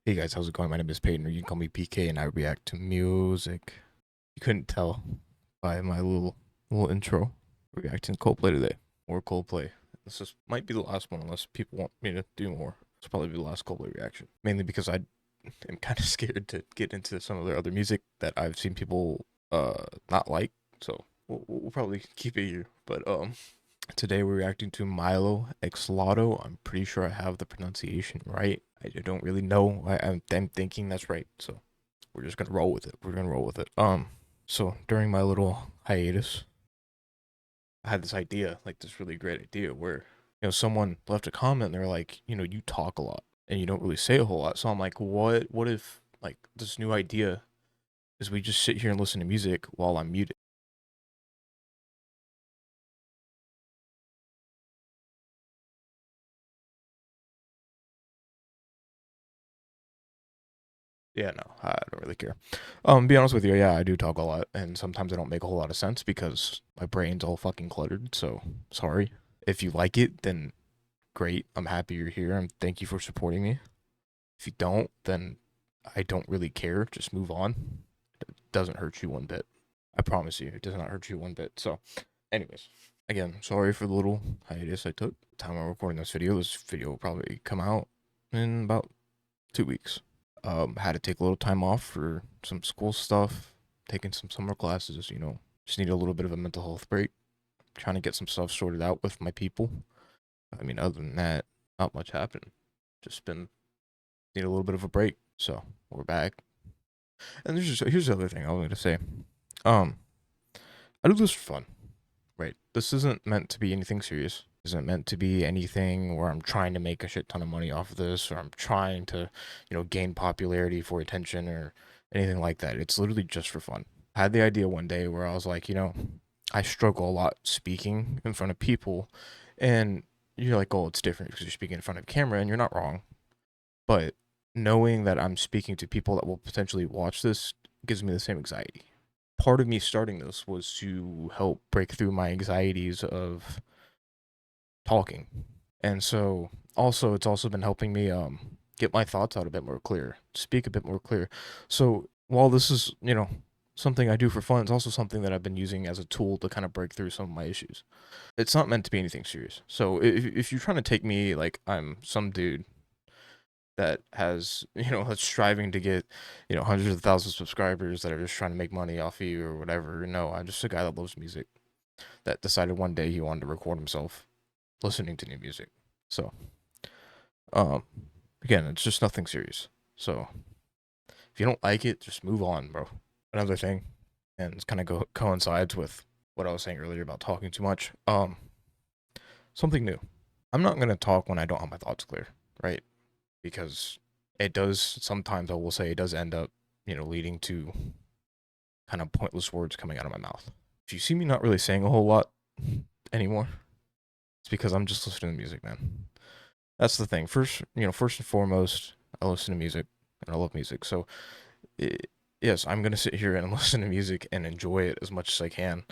Hey guys, how's it going? My name is Peyton, or you can call me PK, and I react to music. You couldn't tell by my little intro. Reacting to Coldplay today. More Coldplay. Might be the last one unless people want me to do more. This will probably be the last Coldplay reaction. Mainly because I am kind of scared to get into some of their other music that I've seen people not like. So we'll probably keep it here. But today we're reacting to Mylo Xyloto. I'm pretty sure I have the pronunciation right. I don't really know. I'm thinking that's right. So we're just gonna roll with it. We're gonna roll with it. So during my little hiatus, I had this idea, like this really great idea where, someone left a comment and they're like, you talk a lot and you don't really say a whole lot. So I'm like, what if like this new idea is we just sit here and listen to music while I'm muted? Yeah, no, I don't really care. Be honest with you, yeah, I do talk a lot, and sometimes I don't make a whole lot of sense because my brain's all fucking cluttered. So sorry. If you like it, then great. I'm happy you're here, and thank you for supporting me. If you don't, then I don't really care. Just move on. It doesn't hurt you one bit. I promise you, it does not hurt you one bit. So, anyways, again, sorry for the little hiatus I took. Time I'm recording this video will probably come out in about 2 weeks. Had to take a little time off for some school stuff, taking some summer classes, just need a little bit of a mental health break, trying to get some stuff sorted out with my people. I mean, other than that, not much happened. Just been, need a little bit of a break. So we're back. And here's the other thing I was going to say. Um, I do this for fun, right? This isn't meant to be anything serious. Isn't meant to be anything where I'm trying to make a shit ton of money off of this, or I'm trying to, gain popularity for attention or anything like that. It's literally just for fun. I had the idea one day where I was like, I struggle a lot speaking in front of people, and you're like, oh, it's different because you're speaking in front of camera, and you're not wrong. But knowing that I'm speaking to people that will potentially watch this gives me the same anxiety. Part of me starting this was to help break through my anxieties of talking. And so also it's also been helping me get my thoughts out a bit more clear, speak a bit more clear. So while this is, something I do for fun, it's also something that I've been using as a tool to kind of break through some of my issues. It's not meant to be anything serious. So if you're trying to take me like I'm some dude that has, that's striving to get, hundreds of thousands of subscribers that are just trying to make money off of you or whatever, no, I'm just a guy that loves music that decided one day he wanted to record himself listening to new music. So, um, again, it's just nothing serious. So, if you don't like it, just move on, bro. Another thing, and it's kind of coincides with what I was saying earlier about talking too much. Something new. I'm not gonna talk when I don't have my thoughts clear, right? Because it does sometimes, I will say, it does end up, leading to kind of pointless words coming out of my mouth. If you see me not really saying a whole lot anymore, it's because I'm just listening to music, man. That's the thing. First and foremost, I listen to music and I love music. So, yes, I'm gonna sit here and listen to music and enjoy it as much as I can.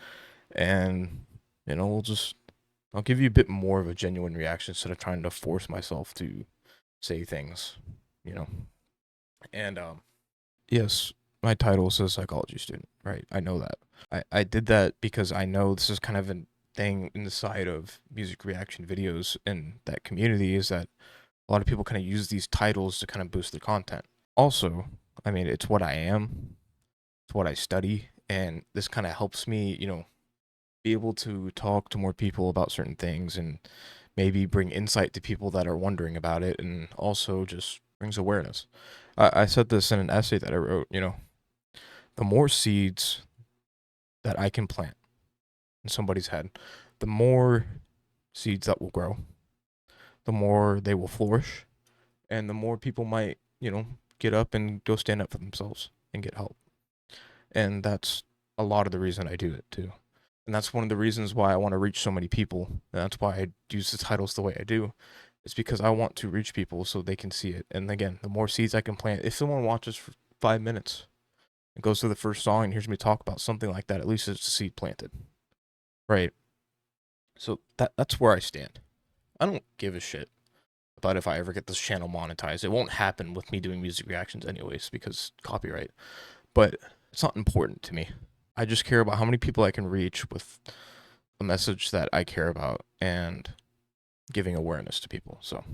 And I'll give you a bit more of a genuine reaction instead of trying to force myself to say things, you know. And yes, my title says psychology student, right? I know that. I did that because I know this is kind of a thing in the side of music reaction videos in that community, is that a lot of people kind of use these titles to kind of boost their content. Also, I mean, it's what I am, it's what I study, and this kind of helps me, be able to talk to more people about certain things and maybe bring insight to people that are wondering about it, and also just brings awareness. I said this in an essay that I wrote, the more seeds that I can plant in somebody's head, the more seeds that will grow, the more they will flourish, and the more people might, get up and go stand up for themselves and get help. And that's a lot of the reason I do it too. And that's one of the reasons why I want to reach so many people. And that's why I use the titles the way I do. It's because I want to reach people so they can see it. And again, the more seeds I can plant, if someone watches for 5 minutes and goes to the first song and hears me talk about something like that, at least it's a seed planted. Right. So that's where I stand. I don't give a shit about if I ever get this channel monetized. It won't happen with me doing music reactions anyways because copyright. But it's not important to me. I just care about how many people I can reach with a message that I care about and giving awareness to people. So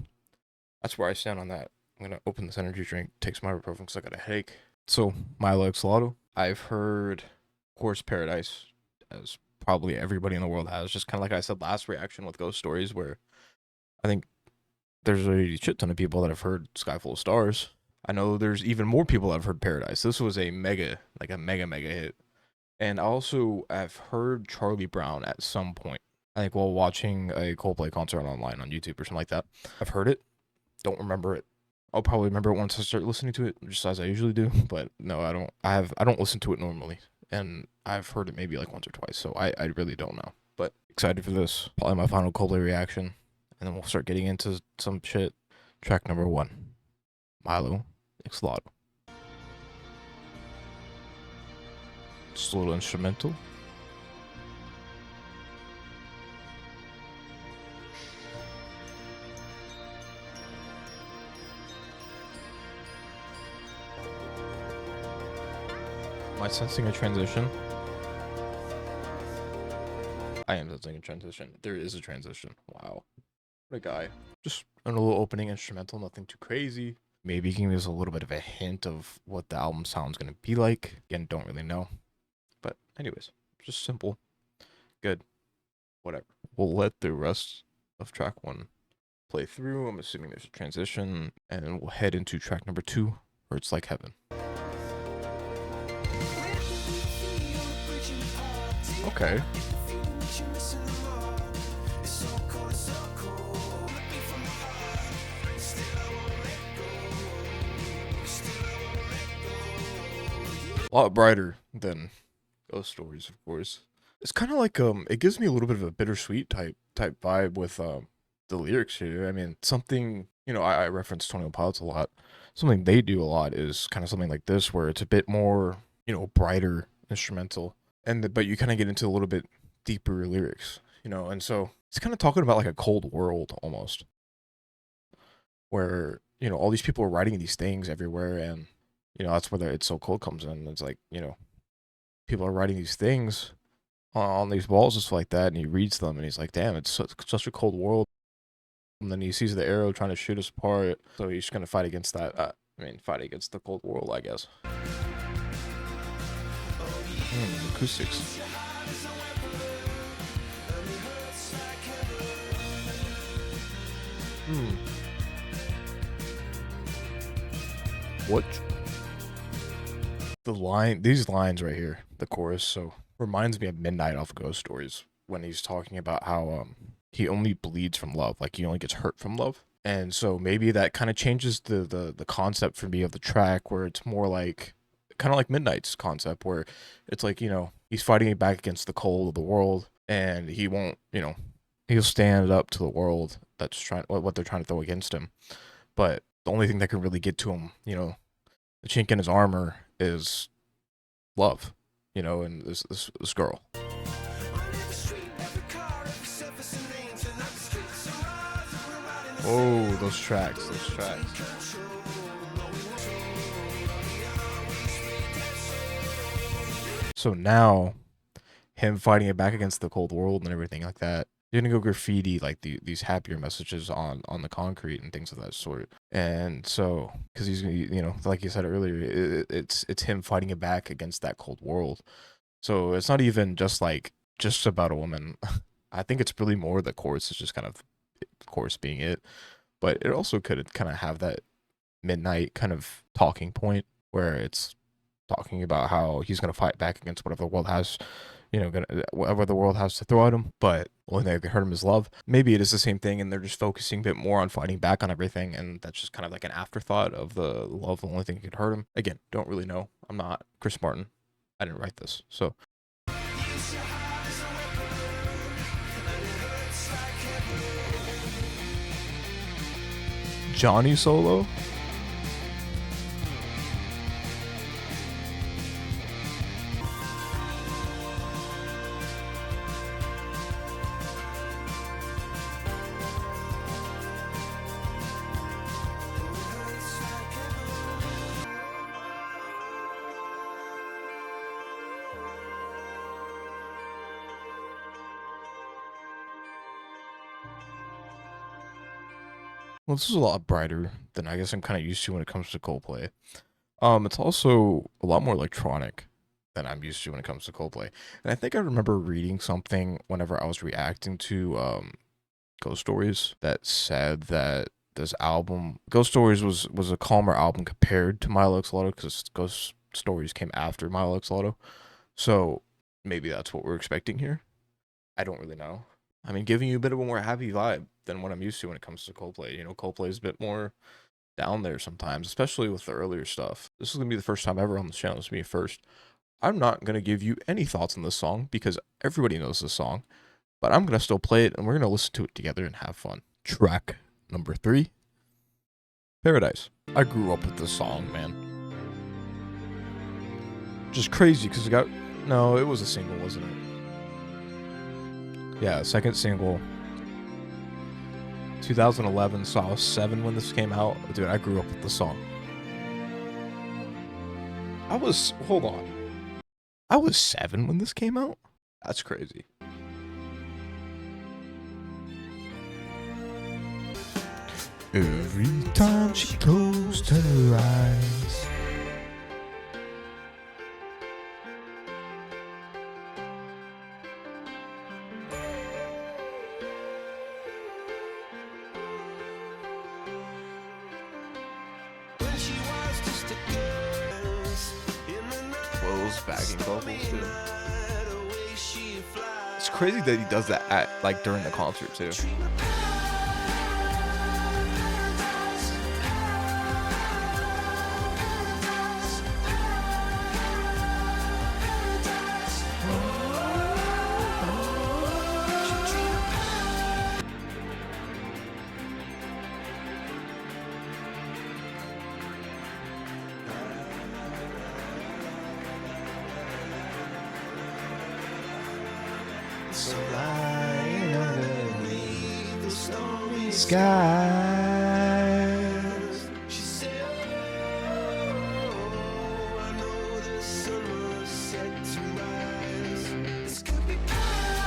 that's where I stand on that. I'm going to open this energy drink, take some ibuprofen because I got a headache. So, Mylo Xyloto. I've heard, of course, Paradise, as probably everybody in the world has. Just kind of like I said last reaction with Ghost Stories, where I think there's a shit ton of people that have heard Sky Full of Stars. I know there's even more people that have heard Paradise. This was a mega hit. And also, I've heard Charlie Brown at some point. I think while watching a Coldplay concert online on YouTube or something like that. I've heard it. Don't remember it. I'll probably remember it once I start listening to it, just as I usually do. But no, I don't. I don't listen to it normally, and I've heard it maybe like once or twice. So I really don't know. But excited for this. Probably my final Coldplay reaction, and then we'll start getting into some shit. Track number 1, Mylo Xyloto. Just a little instrumental. Am I sensing a transition? I am sensing a transition. There is a transition. Wow. What a guy. Just a little opening instrumental, nothing too crazy. Maybe giving us a little bit of a hint of what the album sound's going to be like. Again, don't really know. But anyways, just simple. Good. Whatever. We'll let the rest of track 1 play through. I'm assuming there's a transition. And then we'll head into track number 2, where it's like heaven. Okay. A lot brighter than Ghost Stories, of course. It's kind of like it gives me a little bit of a bittersweet type vibe with the lyrics here. I mean, something, you know, I reference 21 Pilots a lot. Something they do a lot is kind of something like this, where it's a bit more, you know, brighter instrumental, but you kind of get into a little bit deeper lyrics, you know, and so it's kind of talking about like a cold world almost, where, you know, all these people are writing these things everywhere, and you know, that's where the It's So Cold comes in. It's like, you know, people are writing these things on these walls just like that, and he reads them, and he's like, damn, it's such a cold world. And then he sees the arrow trying to shoot us apart, so he's gonna fight against that. Fight against the cold world, I guess. Acoustics. What? These lines right here, the chorus, so reminds me of Midnight off Ghost Stories, when he's talking about how he only bleeds from love, like he only gets hurt from love. And so maybe that kind of changes the concept for me of the track, where it's more like kind of like Midnight's concept, where it's like, you know, he's fighting back against the cold of the world, and he won't, you know, he'll stand up to the world that's trying what they're trying to throw against him. But the only thing that can really get to him, you know, the chink in his armor, is love, you know, and this girl. Oh, those tracks. So now, him fighting it back against the cold world and everything like that, you're gonna go graffiti like these happier messages on the concrete and things of that sort. And so, because he's gonna, you know, like you said earlier, it's him fighting it back against that cold world. So it's not even just about a woman. I think it's really more the chorus is just kind of the chorus being it, but it also could kind of have that Midnight kind of talking point, where it's talking about how he's gonna fight back against whatever the world has, you know, whatever the world has to throw at him, but the only thing that can hurt him is love. Maybe it is the same thing, and they're just focusing a bit more on fighting back on everything, and that's just kind of like an afterthought of the love, the only thing that could hurt him. Again, don't really know. I'm not Chris Martin. I didn't write this, so. Johnny solo? Well, this is a lot brighter than I guess I'm kind of used to when it comes to Coldplay. It's also a lot more electronic than I'm used to when it comes to Coldplay. And I think I remember reading something whenever I was reacting to Ghost Stories that said that this album, Ghost Stories, was a calmer album compared to Mylo Xyloto because Ghost Stories came after Mylo Xyloto. So maybe that's what we're expecting here. I don't really know. I mean, giving you a bit of a more happy vibe than what I'm used to when it comes to Coldplay. You know, Coldplay is a bit more down there sometimes, especially with the earlier stuff. This is gonna be the first time ever on this channel. This is me first. I'm not gonna give you any thoughts on this song because everybody knows this song, but I'm gonna still play it and we're gonna listen to it together and have fun. Track number 3, Paradise. I grew up with this song, man. Just crazy because it was a single, wasn't it? Yeah, second single. 2011, so I was 7 when this came out. Dude, I grew up with the song. Hold on. I was 7 when this came out? That's crazy. Every time she closed her eyes. Will's backing vocals too. It's crazy that he does that at like during the concert too. So lying underneath the stormy skies. She said, oh, I know the sun was set to rise. This could be paradise.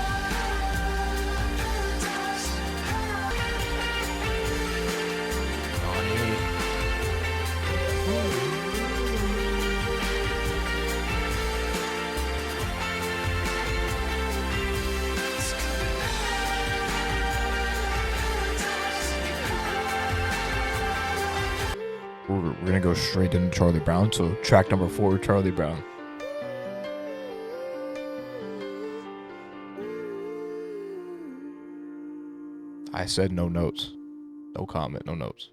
We're gonna go straight into Charlie Brown. So track number 4, Charlie Brown. I said no notes, no comment, no notes.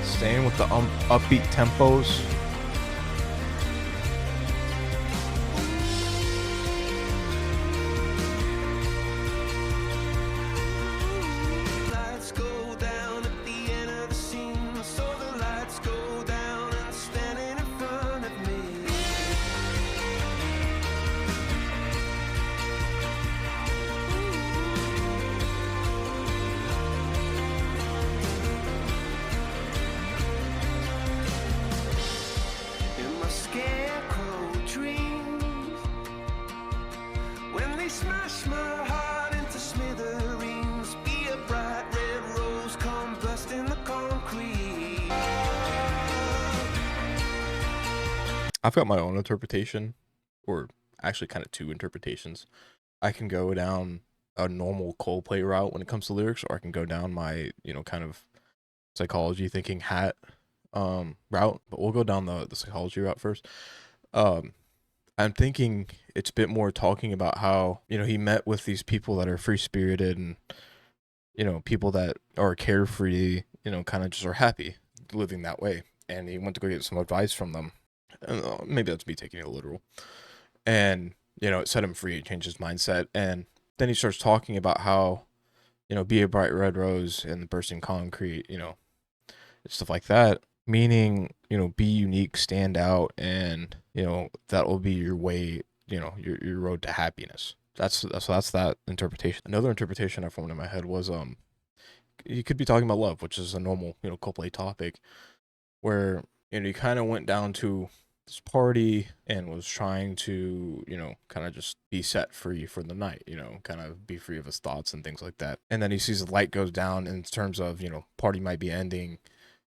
Staying with the upbeat tempos. Lights go down at the end of the scene, so the lights go down and standing in front of me. Smash my heart into smithereens. Be a bright red rose, come burst in the concrete. I've got my own interpretation, or actually kind of 2 interpretations. I can go down a normal Coldplay route when it comes to lyrics, or I can go down my, kind of psychology thinking hat route, but we'll go down the psychology route first. I'm thinking it's a bit more talking about how, he met with these people that are free-spirited and, people that are carefree, kind of just are happy living that way. And he went to go get some advice from them. Maybe that's me taking it literal. And, it set him free. It changed his mindset. And then he starts talking about how, be a bright red rose in the bursting concrete, stuff like that. Meaning, be unique, stand out, and, that will be your way, your road to happiness. That's that interpretation. Another interpretation I formed in my head was you could be talking about love, which is a normal, Coldplay topic, where you kind of went down to this party and was trying to, kind of just be set free for the night, kind of be free of his thoughts and things like that. And then he sees the light goes down in terms of, party might be ending,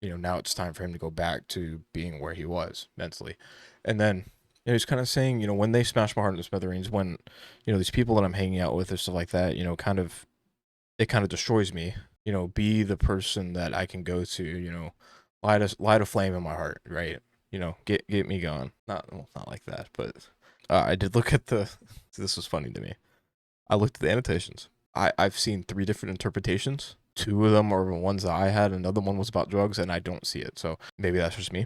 now it's time for him to go back to being where he was mentally. And then he's kind of saying, when they smash my heart into smithereens, when, these people that I'm hanging out with or stuff like that, it kind of destroys me, be the person that I can go to, light a flame in my heart, right? Get me going. Not like that, but I did look at this was funny to me. I looked at the annotations. I've seen 3 different interpretations. 2 of them are the ones that I had. Another one was about drugs, and I don't see it. So maybe that's just me.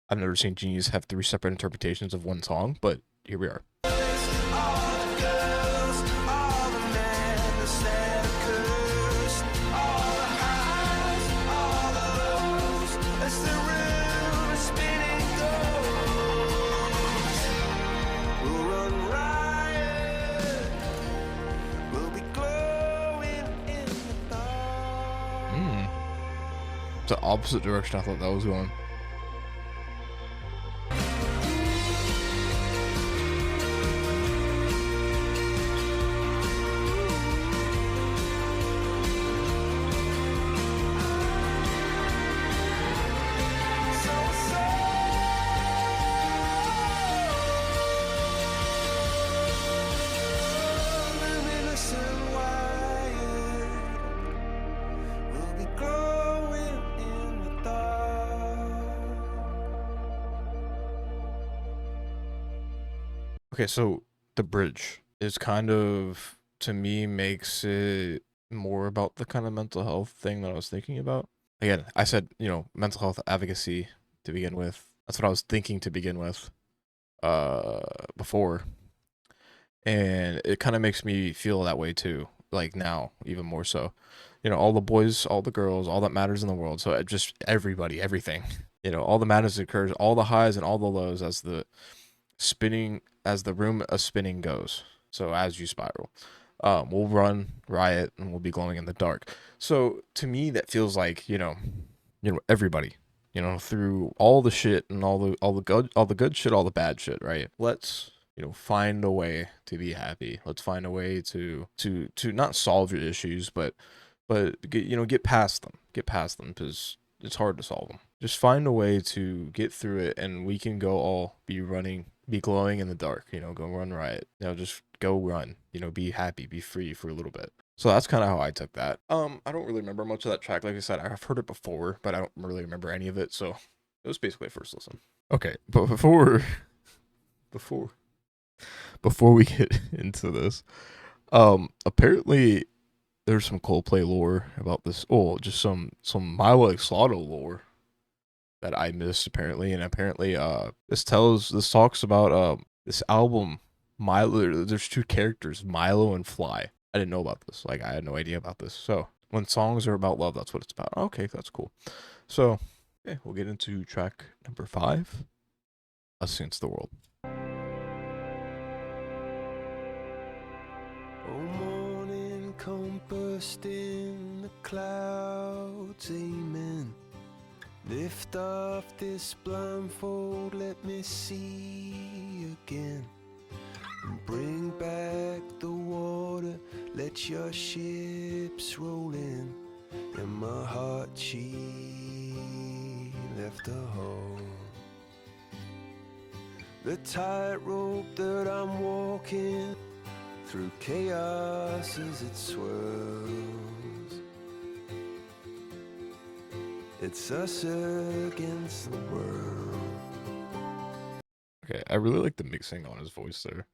I've never seen genies have 3 separate interpretations of one song, but here we are. It's the opposite direction I thought that was going. Okay, so the bridge is kind of, to me, makes it more about the kind of mental health thing that I was thinking about. Again, I said, mental health advocacy to begin with. That's what I was thinking to begin with before. And it kind of makes me feel that way too, like now, even more so. All the boys, all the girls, all that matters in the world. So just everybody, everything. All the madness occurs, all the highs and all the lows as the room of spinning goes. So as you spiral, we'll run, riot, and we'll be glowing in the dark. So to me, that feels like everybody, through all the shit and all the good shit, all the bad shit, right? Let's find a way to be happy. Let's find a way to not solve your issues, but get past them. Get past them, because it's hard to solve them. Just find a way to get through it, and we can go all be glowing in the dark, go run riot, just go run, be happy, be free for a little bit. So that's kind of how I took that. I don't really remember much of that track. Like I said, I've heard it before, but I don't really remember any of it. So it was basically a first listen. Okay, but before we get into this, apparently there's some Coldplay lore about this. Oh, just some Mylo Xyloto lore that I missed apparently. And apparently this talks about this album, Mylo. There's 2 characters, Mylo and Fly. I didn't know about this. Like, I had no idea about this. So when songs are about love, that's what it's about. Okay, that's cool. So okay, we'll get into track number 5, Us Against the World. Oh, morning come bursting the clouds, amen. Lift off this blindfold, let me see again. And bring back the water, let your ships roll in. And my heart, she left a hole. The tightrope that I'm walking through chaos as it swirls. It's us against the world. Okay, I really like the mixing on his voice there.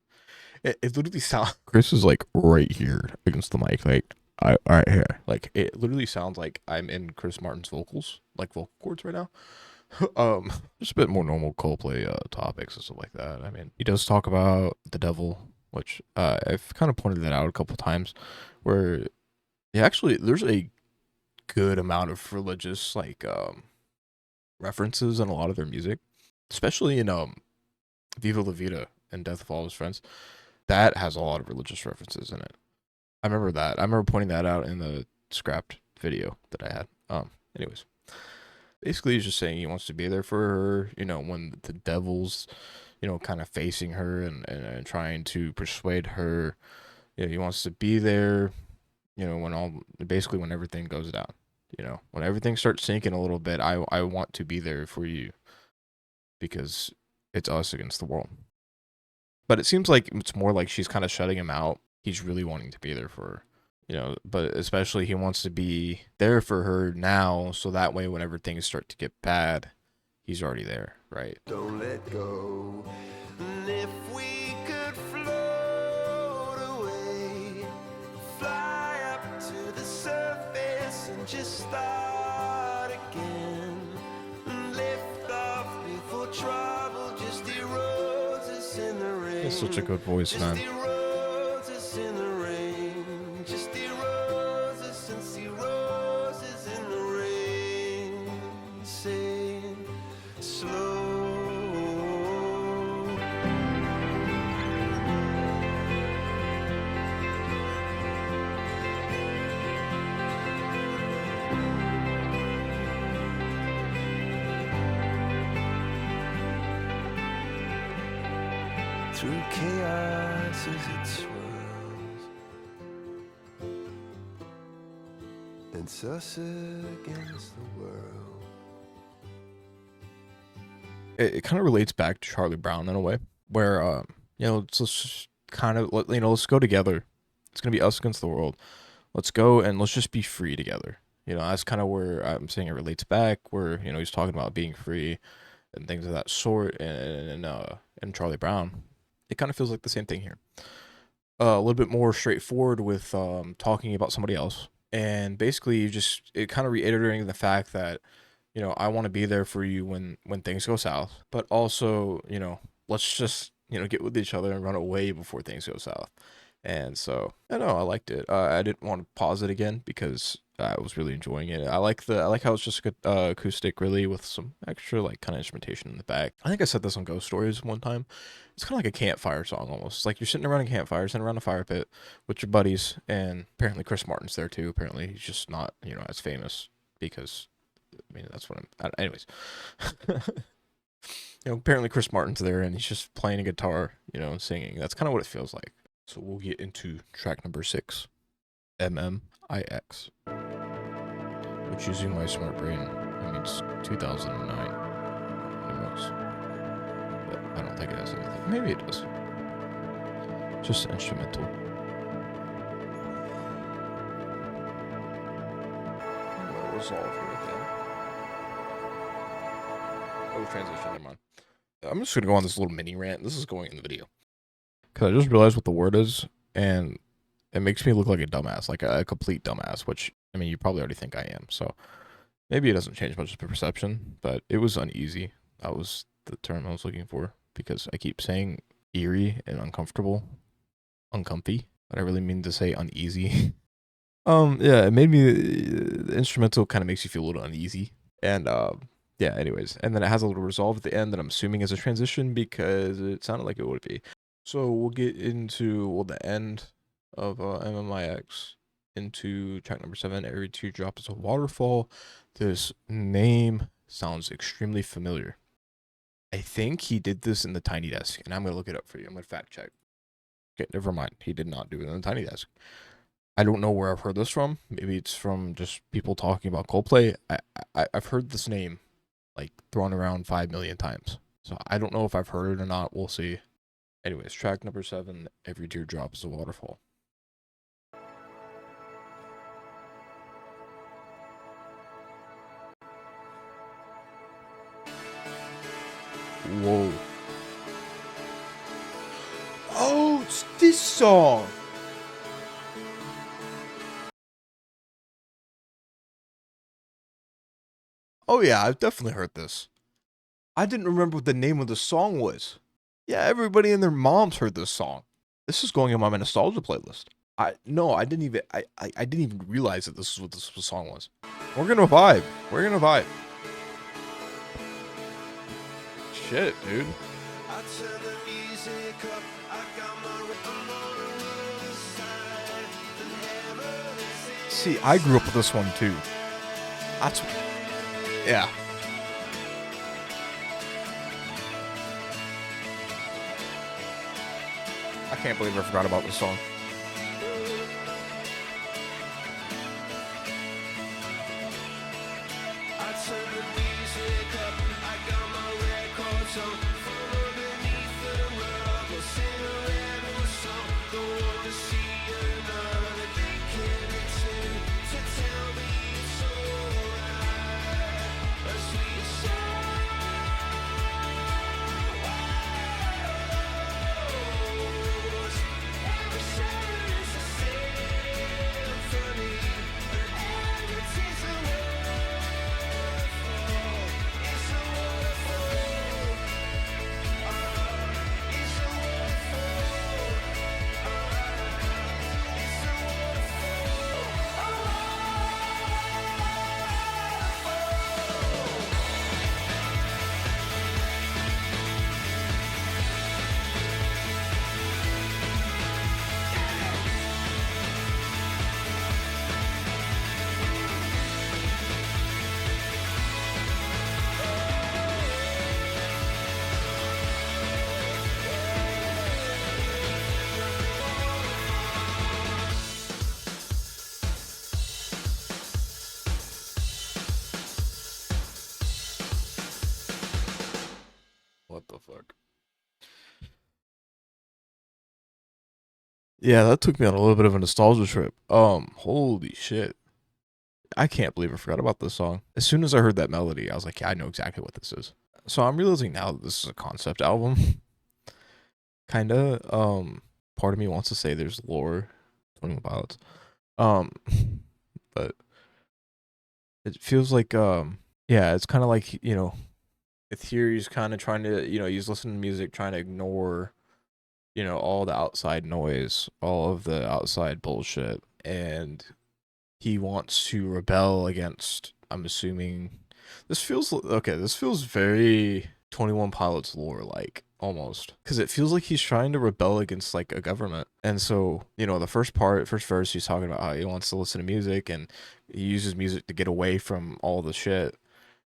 It literally sounds. Chris is like right here against the mic, like right here. Like it literally sounds like I'm in Chris Martin's vocals, like vocal cords right now. Just a bit more normal Coldplay topics and stuff like that. I mean, he does talk about the devil, which I've kind of pointed that out a couple times, where actually there's a good amount of religious references in a lot of their music, especially in Viva La Vida and death of all his friends. That has a lot of religious references in it. I remember that. I remember pointing that out in the scrapped video that I had. Anyways, basically he's just saying he wants to be there for her, you know, when the devil's, you know, kind of facing her and trying to persuade her. You know, he wants to be there, you know, when everything goes down. You know, when everything starts sinking a little bit, I want to be there for you because it's us against the world. But it seems like it's more like she's kind of shutting him out. He's really wanting to be there for her, you know, but especially he wants to be there for her now so that way whenever things start to get bad, he's already there, right? Don't let go. And if we could float away, fly up to the surface and just start again, and lift off before trouble just erodes us in the rain. It's such a good voice, man. Just erodes us in the rain. Just erodes us and see roses in the rain. Saying slow. Through chaos as it swirls, it's us against the world. It kind of relates back to Charlie Brown in a way, where you know, let's kind of let's go together. It's gonna be us against the world. Let's go and let's just be free together. You know, that's kind of where I'm saying it relates back, where you know he's talking about being free and things of that sort, and Charlie Brown. It kind of feels like the same thing here. A little bit more straightforward with talking about somebody else, and basically it kind of reiterating the fact that, you know, I want to be there for you when things go south, but also, you know, let's just, you know, get with each other and run away before things go south. And so I know I liked it. I didn't want to pause it again because I was really enjoying it. I like how it's just acoustic, really, with some extra like kind of instrumentation in the back. I think I said this on Ghost Stories one time. It's kind of like a campfire song almost. It's like you're sitting around a campfire, sitting around a fire pit with your buddies, and apparently Chris Martin's there too. Apparently he's just not, you know, as famous because, I mean, that's what anyways. You know, apparently Chris Martin's there and he's just playing a guitar, you know, and singing. That's kind of what it feels like. So we'll get into track number 6, M.M.I.X. Which, using my smart brain, that means 2009. Who knows? But I don't think it has anything. Maybe it does. Just instrumental. No resolve here then. Oh, transition, never mind. I'm just going to go on this little mini rant. This is going in the video. Because I just realized what the word is, and it makes me look like a dumbass, like a complete dumbass, which, I mean, you probably already think I am. So maybe it doesn't change much of the perception, but it was uneasy. That was the term I was looking for, because I keep saying eerie and uncomfortable, uncomfy, but I really mean to say uneasy. Yeah, it made me, the instrumental kind of makes you feel a little uneasy, and yeah, anyways, and then it has a little resolve at the end that I'm assuming is a transition because it sounded like it would be. So we'll get into the end of M.M.I.X. into track number 7. Every teardrop is a waterfall. This name sounds extremely familiar. I think he did this in the Tiny Desk, and I'm gonna look it up for you. I'm gonna fact check. Okay, never mind. He did not do it in the Tiny Desk. I don't know where I've heard this from. Maybe it's from just people talking about Coldplay. I've heard this name like thrown around 5 million times. So I don't know if I've heard it or not. We'll see. Anyways, track number 7, Every Teardrop is a Waterfall. Whoa. Oh, it's this song. Oh yeah, I've definitely heard this. I didn't remember what the name of the song was. Yeah, everybody and their moms heard this song. This is going in my nostalgia playlist. I didn't even realize that this is what this song was. We're gonna vibe. We're gonna vibe. Shit, dude. I turn the music See, I grew up with this one too. That's yeah. I can't believe I forgot about this song. I turn the music up, I got my records on. From underneath the rug, I'll sing a random song. Don't wanna see another day connecting to tell me it's alright. A sweet song. Every sound is a symphony, and every tear's a waterfall. It's a waterfall. It's a waterfall. It's a What the fuck? Yeah, that took me on a little bit of a nostalgia trip. Holy shit. I can't believe I forgot about this song. As soon as I heard that melody, I was like, yeah, I know exactly what this is. So I'm realizing now that this is a concept album. Kinda. Part of me wants to say there's lore. 21 Pilots. But it feels like yeah, it's kinda like, you know, with here he's kinda trying to, you know, he's listening to music, trying to ignore, you know, all the outside noise, all of the outside bullshit, and he wants to rebel against, I'm assuming, this feels very 21 Pilots lore like, almost, because it feels like he's trying to rebel against like a government. And so, you know, the first verse, he's talking about how he wants to listen to music and he uses music to get away from all the shit.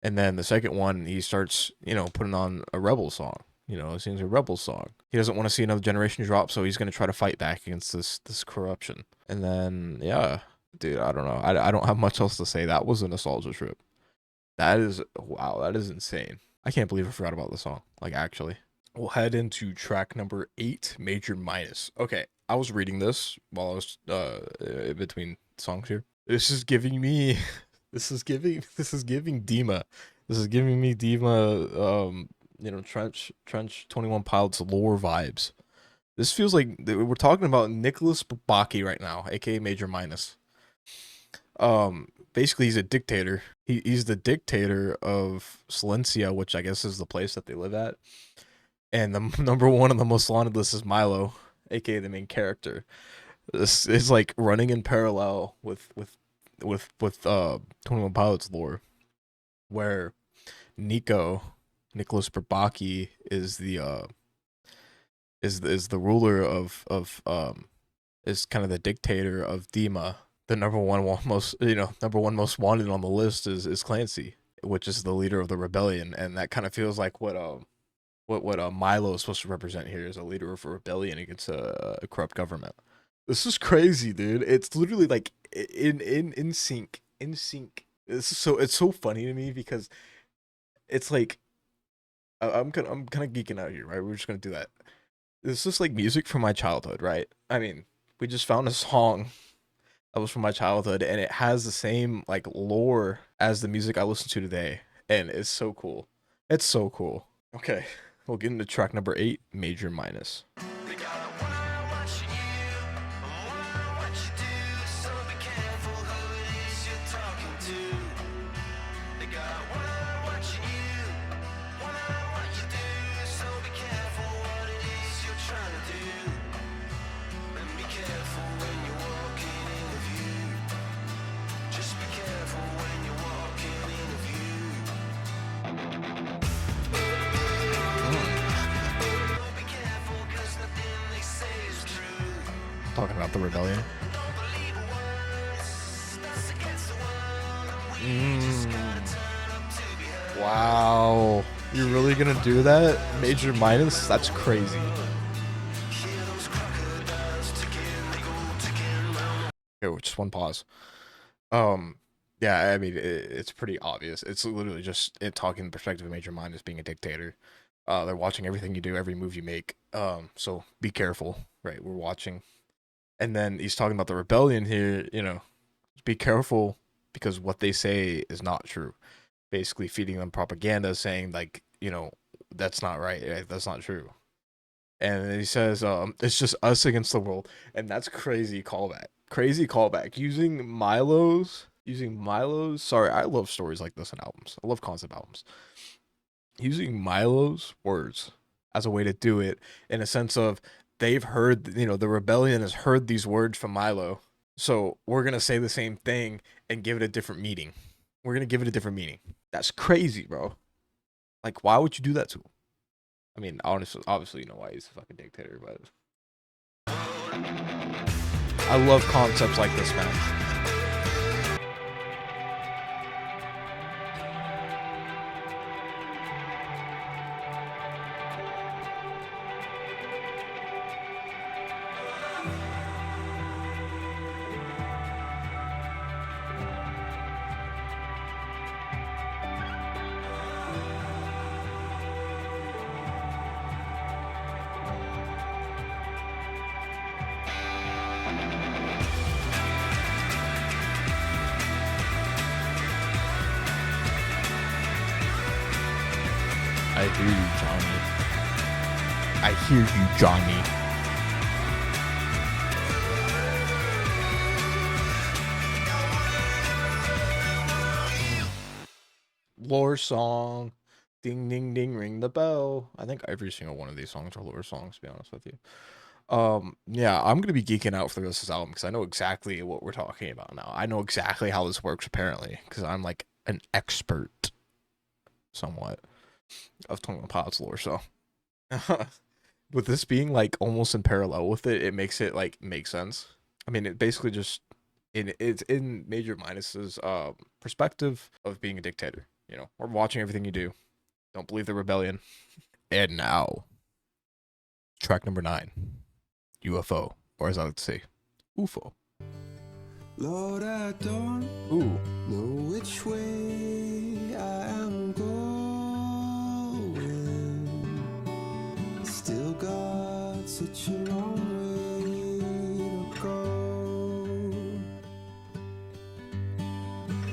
And then the second one, he starts, you know, putting on a rebel song. You know, it seems a rebel song. He doesn't want to see another generation drop, so he's going to try to fight back against this corruption. And then, yeah, dude, I don't know. I don't have much else to say. That was a nostalgia trip. That is, wow, that is insane. I can't believe I forgot about the song. Like, actually. We'll head into track number 8, Major Minus. Okay, I was reading this while I was in between songs here. This is giving me... This is giving Dima. This is giving me Dima, you know, Trench 21 Pilots lore vibes. This feels like we're talking about Nicholas Baki right now, aka Major Minus. Basically he's a dictator. He's the dictator of Silencia, which I guess is the place that they live at. And the number one on the most wanted list is Mylo, aka the main character. This is like running in parallel with 21 Pilots lore, where Nicholas Bourbaki is the ruler of is kind of the dictator of Dima. The number one most wanted on the list is Clancy, which is the leader of the rebellion, and that kind of feels like what Mylo is supposed to represent here, as a leader of a rebellion against a corrupt government. This is crazy, dude. It's literally like in sync. It's so funny to me because it's like I'm kind of geeking out here, right? We're just gonna do that. This is like music from my childhood, right? I mean, we just found a song that was from my childhood, and it has the same like lore as the music I listen to today, and it's so cool. It's so cool. Okay, we'll get into track number 8, Major Minus. Talking about the rebellion. Wow. You're really gonna do that? Major minus? That's crazy. Okay, just one pause. Yeah, I mean, it's pretty obvious. It's literally just it talking the perspective of Major Minus being a dictator. They're watching everything you do, every move you make. So be careful, right? We're watching. And then he's talking about the rebellion here, you know, be careful because what they say is not true. Basically feeding them propaganda saying like, you know, that's not right. That's not true. And he says, it's just us against the world. And that's crazy callback. Crazy callback. Using Mylo's. Sorry, I love stories like this in albums. I love concept albums. Using Mylo's words as a way to do it in a sense of they've heard, you know, the rebellion has heard these words from Mylo. So we're going to say the same thing and give it a different meaning. We're going to give it a different meaning. That's crazy, bro. Like, why would you do that to him? I mean, honestly, obviously, you know why he's a fucking dictator, but I love concepts like this, man. I hear you, Johnny. I hear you, Johnny. Lore song. Ding, ding, ding, ring the bell. I think every single one of these songs are lore songs, to be honest with you. Yeah, I'm gonna be geeking out for the rest of this album because I know exactly what we're talking about now. I know exactly how this works, apparently, because I'm like an expert, somewhat, of Twenty One Pilots lore. So, with this being like almost in parallel with it, it makes it like make sense. I mean, it basically just it's in Major Minus's perspective of being a dictator. You know, we're watching everything you do. Don't believe the rebellion. And now, track number 9, U.F.O, or as I like to say, U.F.O. Lord, I don't Ooh. know which way I am going. Still got such a long way to go.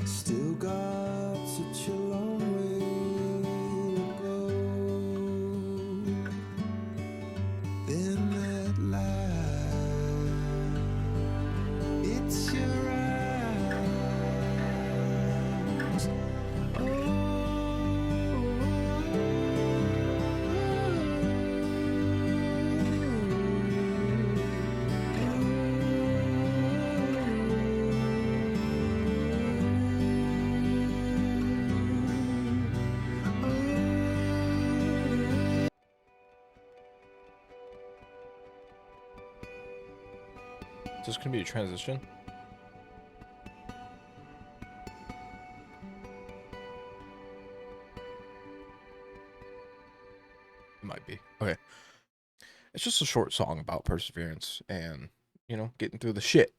Still got such a long way to go. Then that light, it's your eyes. Is this gonna be a transition? It might be. Okay. It's just a short song about perseverance and, you know, getting through the shit.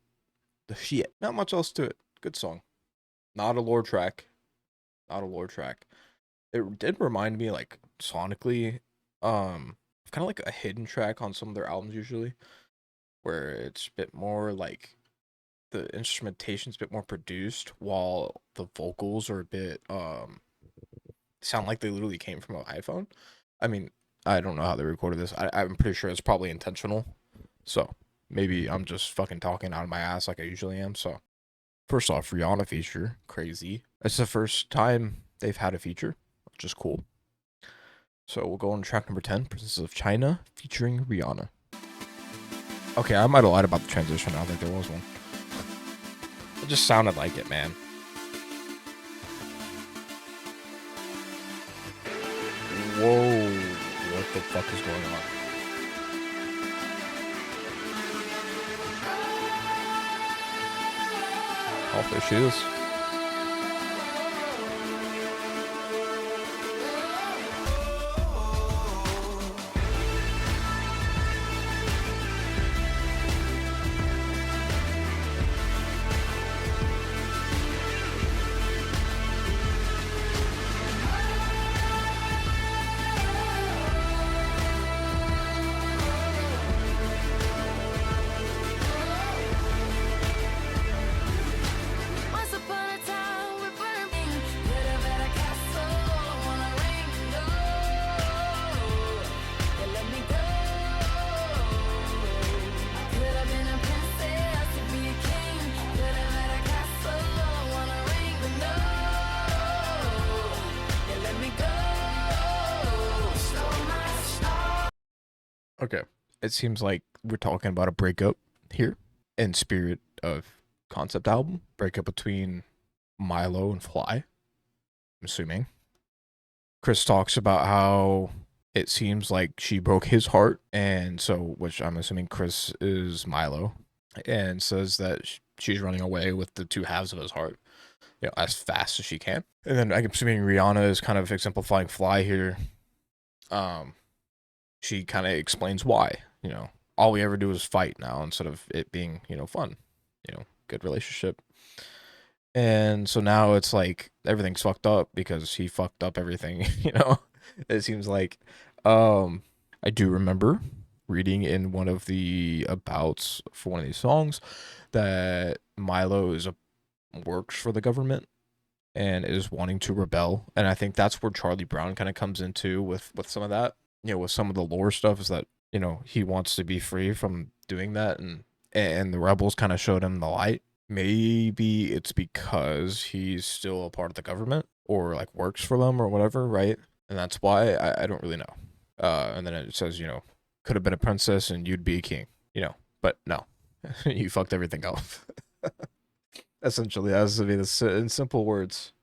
The shit. Not much else to it. Good song. Not a lore track. Not a lore track. It did remind me, like, sonically, kind of like a hidden track on some of their albums usually, where it's a bit more like the instrumentation's a bit more produced while the vocals are a bit sound like they literally came from an iPhone. I mean, I don't know how they recorded this. I'm pretty sure it's probably intentional. So maybe I'm just fucking talking out of my ass like I usually am. So first off, Rihanna feature, crazy. It's the first time they've had a feature, which is cool. So we'll go on track number 10, Princess of China, featuring Rihanna. Okay, I might have lied about the transition. I don't think there was one. It just sounded like it, man. Whoa, what the fuck is going on? Oh, there she is. Okay. It seems like we're talking about a breakup here in spirit of concept album. Breakup between Mylo and Fly, I'm assuming. Chris talks about how it seems like she broke his heart, and so, which I'm assuming Chris is Mylo, and says that she's running away with the two halves of his heart, you know, as fast as she can. And then I'm assuming Rihanna is kind of exemplifying Fly here. She kind of explains why, you know, all we ever do is fight now instead of it being, you know, fun, you know, good relationship. And so now it's like everything's fucked up because he fucked up everything, you know. It seems like I do remember reading in one of the abouts for one of these songs that Mylo works for the government and is wanting to rebel. And I think that's where Charlie Brown kind of comes into with some of that, you know, with some of the lore stuff, is that, you know, he wants to be free from doing that, and the rebels kind of showed him the light. Maybe it's because he's still a part of the government or like works for them or whatever, right? And that's why I don't really know. And then it says, you know, could have been a princess and you'd be a king, you know, but no, you fucked everything up. Essentially, that has to be in simple words.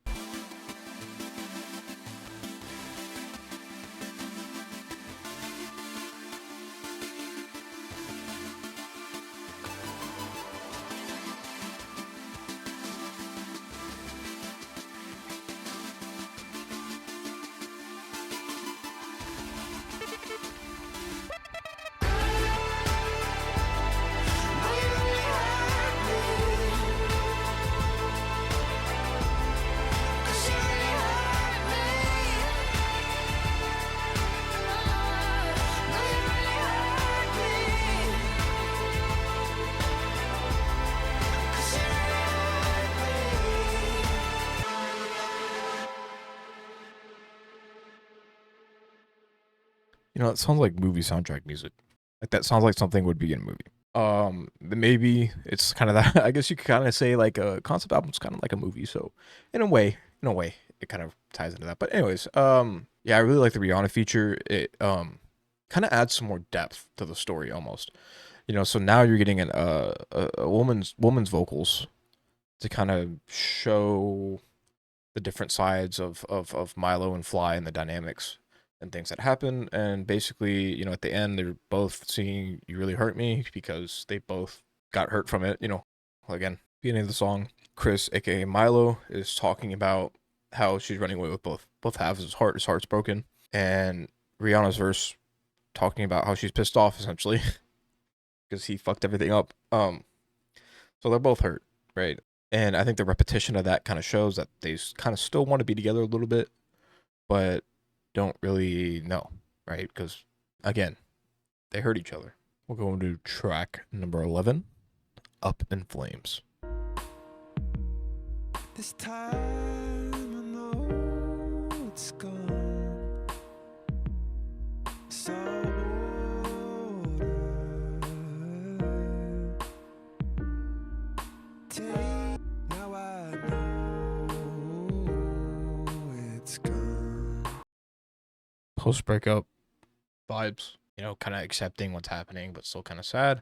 You know, it sounds like movie soundtrack music. Like that sounds like something would be in a movie. Maybe it's kind of that. I guess you could kind of say like a concept album's kind of like a movie. So, in a way, it kind of ties into that. But anyways, yeah, I really like the Rihanna feature. It kind of adds some more depth to the story almost. You know, so now you're getting a woman's vocals to kind of show the different sides of Mylo and Fly and the dynamics and things that happen. And basically, you know, at the end, they're both singing "You Really Hurt Me" because they both got hurt from it. You know, again, beginning of the song, Chris, aka Mylo, is talking about how she's running away with both halves of his heart. His heart's broken, and Rihanna's verse talking about how she's pissed off essentially because he fucked everything up. So they're both hurt, right? And I think the repetition of that kind of shows that they kind of still want to be together a little bit, but don't really know, right? Because, again, they hurt each other. We'll go into track number 11, Up in Flames. This time I know it's gone. So now I know it's gone. Post breakup vibes, you know, kind of accepting what's happening, but still kind of sad.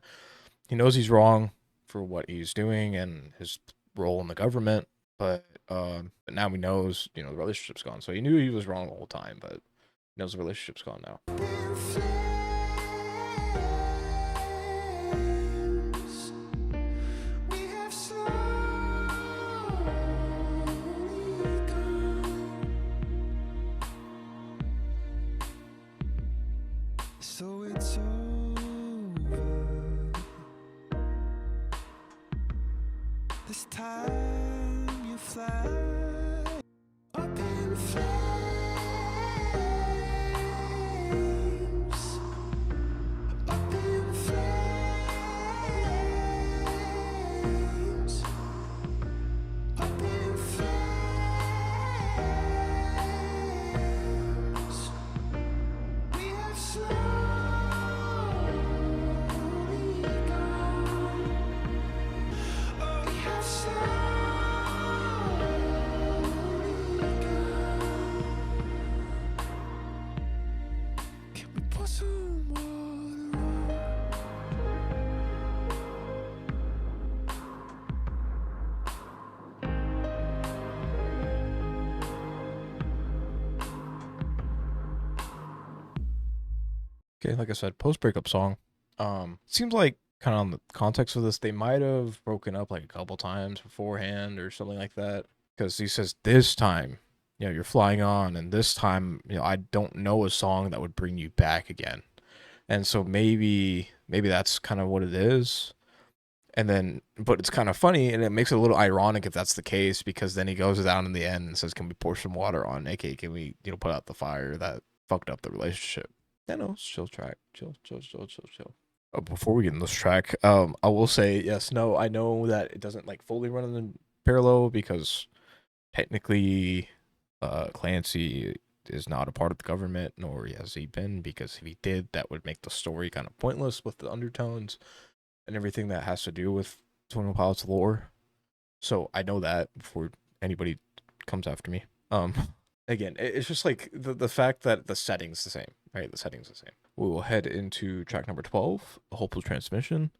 He knows he's wrong for what he's doing and his role in the government, but now he knows, you know, the relationship's gone. So he knew he was wrong the whole time, but he knows the relationship's gone now. So it's over. This time you fly up in flames. Up in flames. Up in flames. We have Okay, like I said, post breakup song. Seems like kind of on the context of this, they might have broken up like a couple times beforehand or something like that. Because he says this time, you're flying on, and this time, I don't know a song that would bring you back again. And so maybe that's kind of what it is. And then, but it's kind of funny, and it makes it a little ironic if that's the case, because then he goes down in the end and says, "Can we pour some water on? AK, can we, put out the fire that fucked up the relationship?" Yeah, no, it's chill track, chill, chill, chill, chill, chill. Before we get in this track, I will say yes, no. I know that it doesn't like fully run in the parallel because technically, Clancy is not a part of the government, nor has he been. Because if he did, that would make the story kind of pointless with the undertones and everything that has to do with 21 Pilots lore. So I know that before anybody comes after me. Again, it's just like the fact that the setting's the same, right? The setting's the same. We will head into track number 12, A Hopeful Transmission,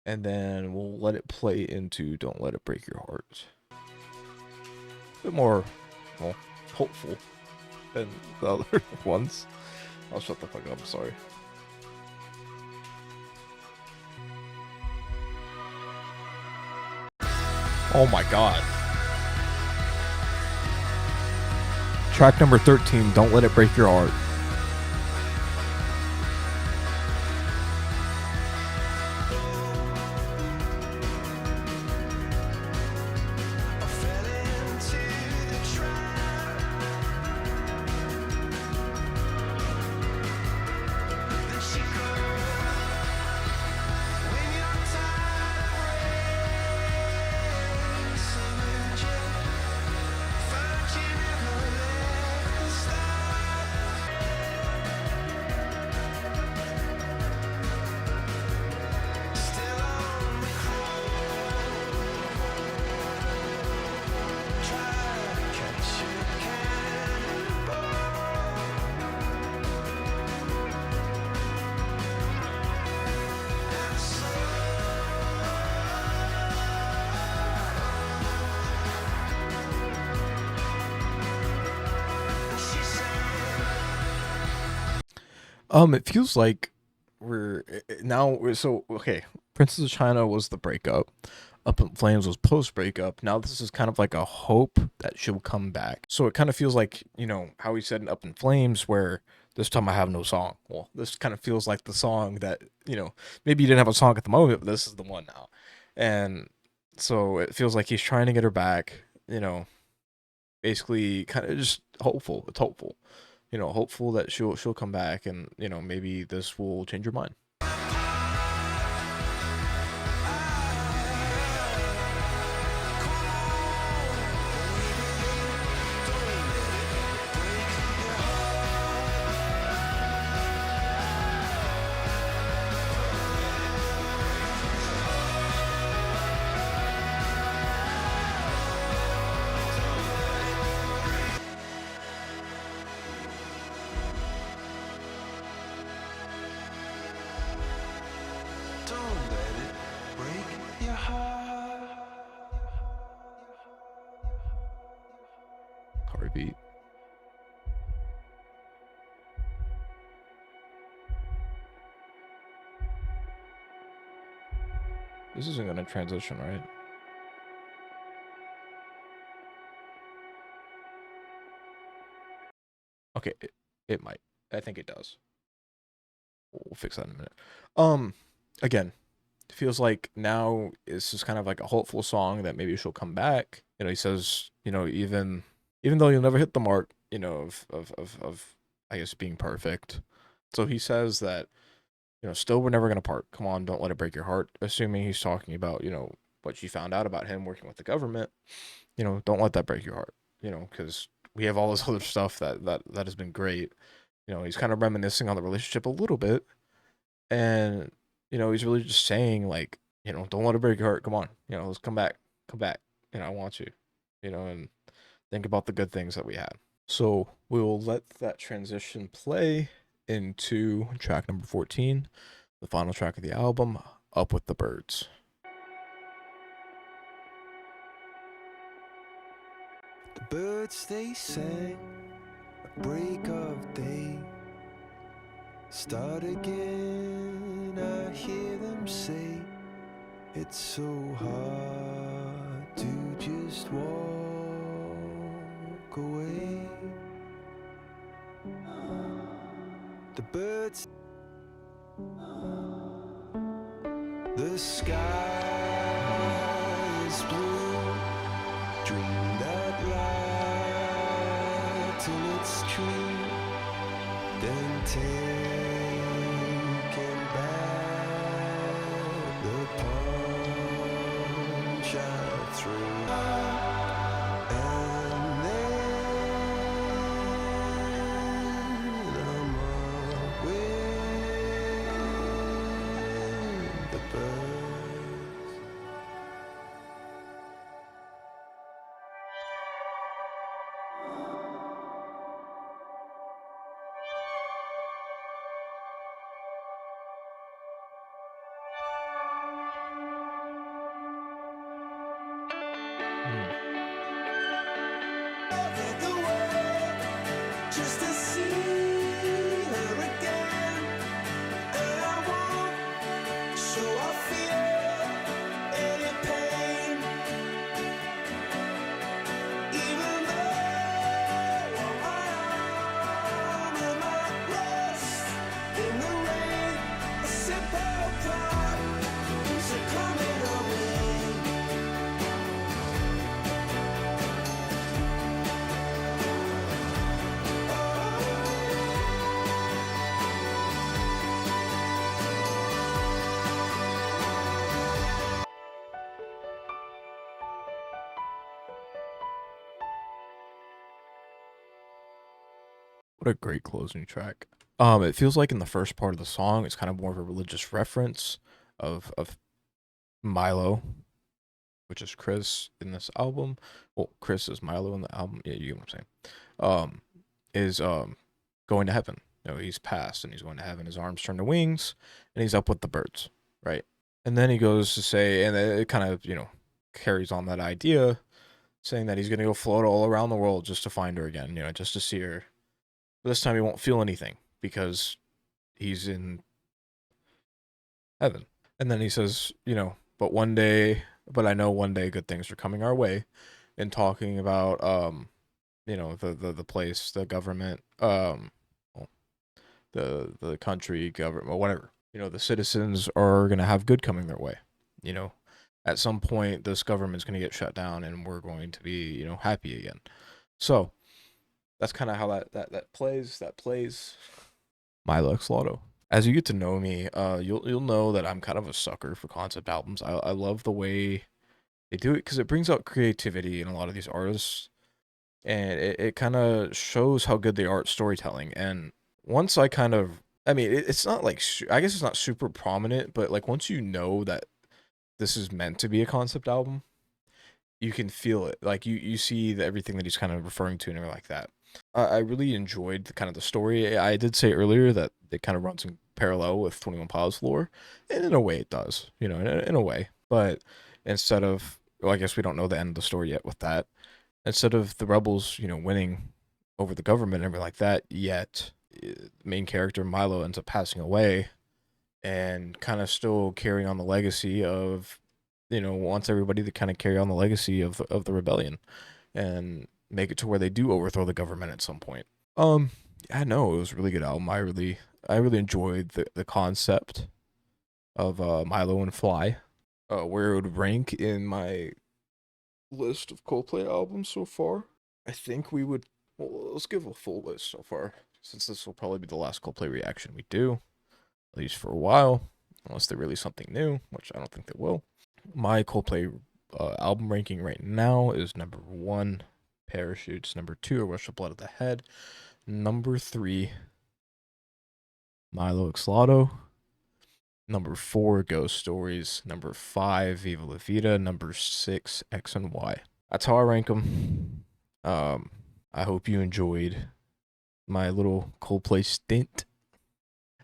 and then we'll let it play into Don't Let It Break Your Heart. A bit more, well, hopeful than the other ones. I'll shut the fuck up, I'm sorry. Oh my god. Track number 13, Don't Let It Break Your Heart. I fell into the trap that she goes when you're tired of racing, find you never let the start. Still on the crawl, try to catch a cannonball. And so she said, It feels like we're so okay. Princess of China was the breakup. Up in Flames was post breakup. Now this is kind of like a hope that she'll come back. So it kind of feels like, how he said in Up in Flames, where this time I have no song. Well, this kind of feels like the song that, maybe you didn't have a song at the moment, but this is the one now. And so it feels like he's trying to get her back, basically kind of just hopeful. It's hopeful. Hopeful that she'll come back, and maybe this will change your mind. don't let it break your heart. Heartbeat. This isn't gonna transition, right? Okay, it might. I think it does. We'll fix that in a minute. Again, it feels like now it's just kind of like a hopeful song that maybe she'll come back. He says, even though you'll never hit the mark, of I guess being perfect. So he says that, still we're never gonna part. Come on, don't let it break your heart. Assuming he's talking about, what she found out about him working with the government. Don't let that break your heart. Because we have all this other stuff that has been great. He's kind of reminiscing on the relationship a little bit, and he's really just saying like, don't let it break your heart. Come on, let's come back, come back. I want you, and think about the good things that we had. So we will let that transition play into track number 14, the final track of the album, Up with the Birds. The birds they sang at break of day, start again. I hear them say it's so hard to just walk away. The birds, the sky is blue. Dream that light till it's true. Then taking back the punch I threw. And then I'm up with the birds. The world just to see her again, and I won't show I feel any pain, even though on my arm I might rest in the rain. A simple thought is coming away. What a great closing track. It feels like in the first part of the song, it's kind of more of a religious reference of Mylo, which is Chris in this album. Well, Chris is Mylo in the album. Yeah, you get what I'm saying. Is going to heaven. You know, he's passed and he's going to heaven. His arms turn to wings, and he's up with the birds, right? And then he goes to say, and it kind of, you know, carries on that idea, saying that he's gonna go float all around the world just to find her again, you know, just to see her. But this time he won't feel anything because he's in heaven. And then he says, you know, but I know one day good things are coming our way, and talking about you know, the place, the government, well, the country, government, whatever. You know, the citizens are gonna have good coming their way. You know, at some point this government's gonna get shut down and we're going to be, you know, happy again. So that's kind of how that plays. Mylo Xyloto. As you get to know me, you'll know that I'm kind of a sucker for concept albums. I love the way they do it because it brings out creativity in a lot of these artists, and it kind of shows how good they are at storytelling. And once I kind of, I mean, it's not like, I guess it's not super prominent, but like once you know that this is meant to be a concept album, you can feel it. Like you see everything that he's kind of referring to and everything like that. I really enjoyed the story. I did say earlier that it kind of runs in parallel with 21 Pilots lore, and in a way it does, you know, in a way. But instead of, well, I guess we don't know the end of the story yet with that. Instead of the rebels, you know, winning over the government and everything like that, yet the main character Mylo ends up passing away, and kind of still carrying on the legacy of, you know, wants everybody to kind of carry on the legacy of the rebellion, and make it to where they do overthrow the government at some point. I know it was a really good album. I really enjoyed the concept of Mylo and Fly. Where it would rank in my list of Coldplay albums so far, I think we would, well, let's give a full list so far, since this will probably be the last Coldplay reaction we do, at least for a while, unless they release something new, which I don't think they will. My Coldplay album ranking right now is number 1, Parachutes. Number 2, A Rush of Blood at the Head. Number 3, Mylo Xyloto. Number 4, Ghost Stories. Number 5, Viva La Vida. Number 6, X and Y. That's how I rank them. I hope you enjoyed my little Coldplay stint.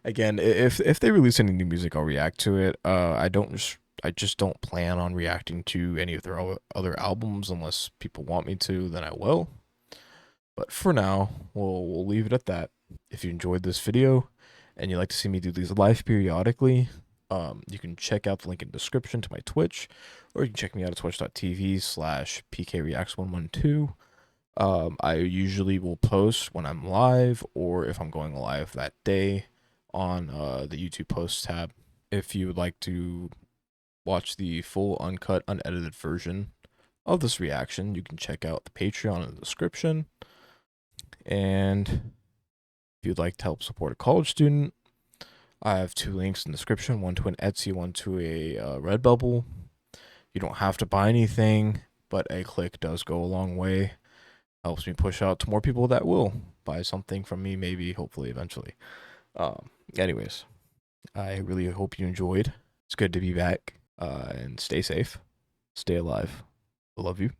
Again, if they release any new music, I'll react to it. I just don't plan on reacting to any of their other albums unless people want me to, then I will. But for now, we'll leave it at that. If you enjoyed this video and you'd like to see me do these live periodically, you can check out the link in the description to my Twitch, or you can check me out at twitch.tv/pkreacts112. I usually will post when I'm live or if I'm going live that day on the YouTube posts tab. If you would like to watch the full uncut, unedited version of this reaction, you can check out the Patreon in the description. And if you'd like to help support a college student, I have 2 links in the description, one to an Etsy, one to a Redbubble. You don't have to buy anything, but a click does go a long way. Helps me push out to more people that will buy something from me, maybe, hopefully, eventually. Anyways, I really hope you enjoyed. It's good to be back, and stay safe, stay alive. I love you.